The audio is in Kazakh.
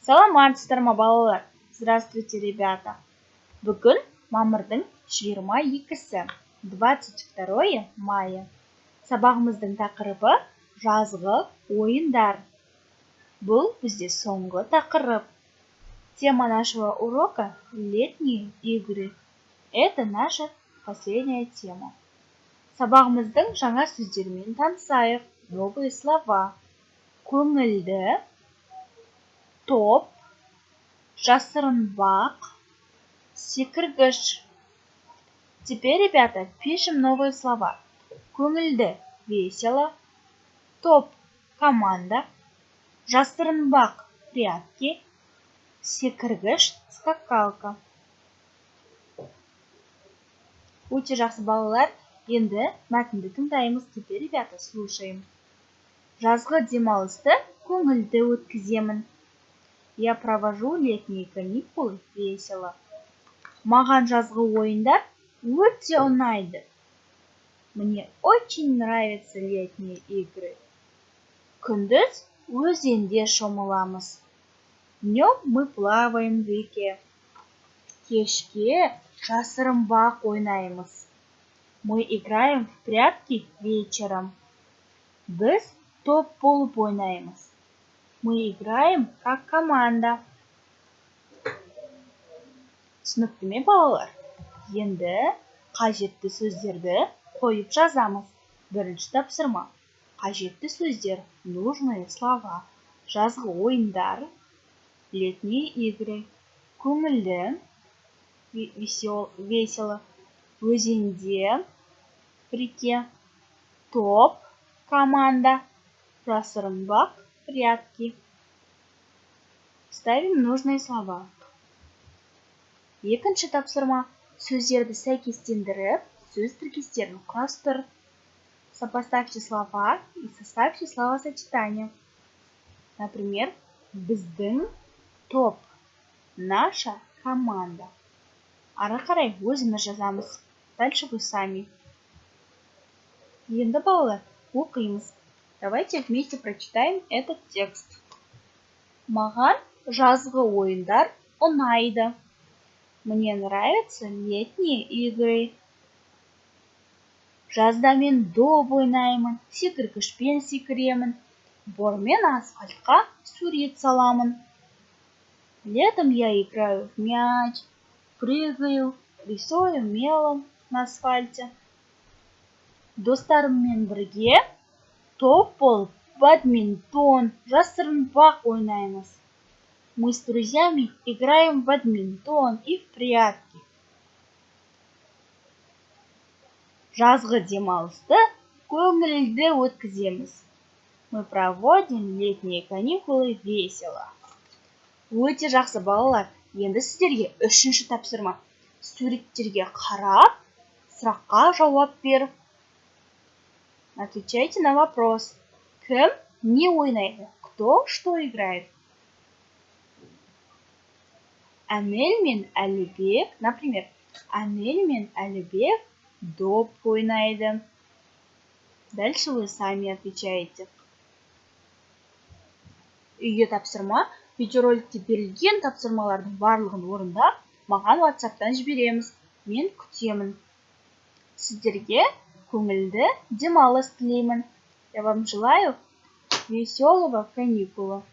Саламатсыздар ма, балалар? Здравствуйте, ребята. Бүгін мамырдың 22-сі, 22 мая. Сабағымыздың тақырыбы жазғы ойындар. Бұл бізде соңғы тақырып. Тема нашего урока – летние игры. Это наша последняя тема. Сабағымыздың жаңа сөздермен танысайық. Новые слова. Көңілді, топ, жасырынбақ, секіргіш. Теперь, ребята, пишем новые слова. Көңілді – весело, топ – команда, жасырынбақ – прятки, секіргіш – скакалка. Өте жақсы, балалар. Енді мәтінді тыңдаймыз. Теперь, ребята, слушаем. Жазғы демалысты көңілді өткіземін. Я провожу летние каникулы весело. Маған жазғы ойындар өте ұнайды. Мне очень нравятся летние игры. Күндіз өзенде шомыламыз. Днем мы плаваем в реке. Кешке жасырынбақ ойнаймыз. Мы играем в прятки вечером. Біз топ болып ойнаймыз. Мы играем как команда. Түсінікті ме, балалар? Енді қажетті сөздерді қойып жазамыз. Бірінші тапсырма. Қажетті сөздер, нужные слова. Жазғы ойындар, летние игры. Көңілді, весело. Өзенде, в реке. Топ, команда. Жасырынбақ, прятки. Ставим нужные слова. Екінші тапсырма. Сөздерді сәйкестендіріп, сөз тіркестерін құрастыр. Сопоставьте слова и составьте словосочетание. Например, біздің топ. Наша команда. Ары қарай өзіміз жазамыз. Дальше вы сами. Енді, балалар, оқимыз. Давайте вместе прочитаем этот текст. Маған жазғы ойындар ұнайды. Мне нравятся летние игры. Жазда мен доп ойнаймын, секіргішпен секіремін, бормен асфальтқа сурет саламын. Летом я играю в мяч, прыгаю, рисую мелом на асфальте. Достарыммен бірге топ болып бадминтон, жасырынбақ ойнаймыз. Мы с друзьями играем в бадминтон и в прятки. Жазғы демалысты көңілді өткіземіз. Мы проводим летние каникулы весело. Өте жақсы, балалар. Енді сіздерге үшінші тапсырма. Суреттерге қарап, сұраққа жауап беріп. Отвечайте на вопрос. Кім не ойнайды? Кто что играет? Әмел мен Әлібек, например, Әмел мен Әлібек доп ойнайды. Дальше вы сами отвечаете. Үйге тапсырма. Видеороликте берілген тапсырмалардың барлығын орындап, маған WhatsApp-тан жібереміз. Мен күтемін. Сіздерге көңілді демалыс тілеймін. Я вам желаю веселого каникула.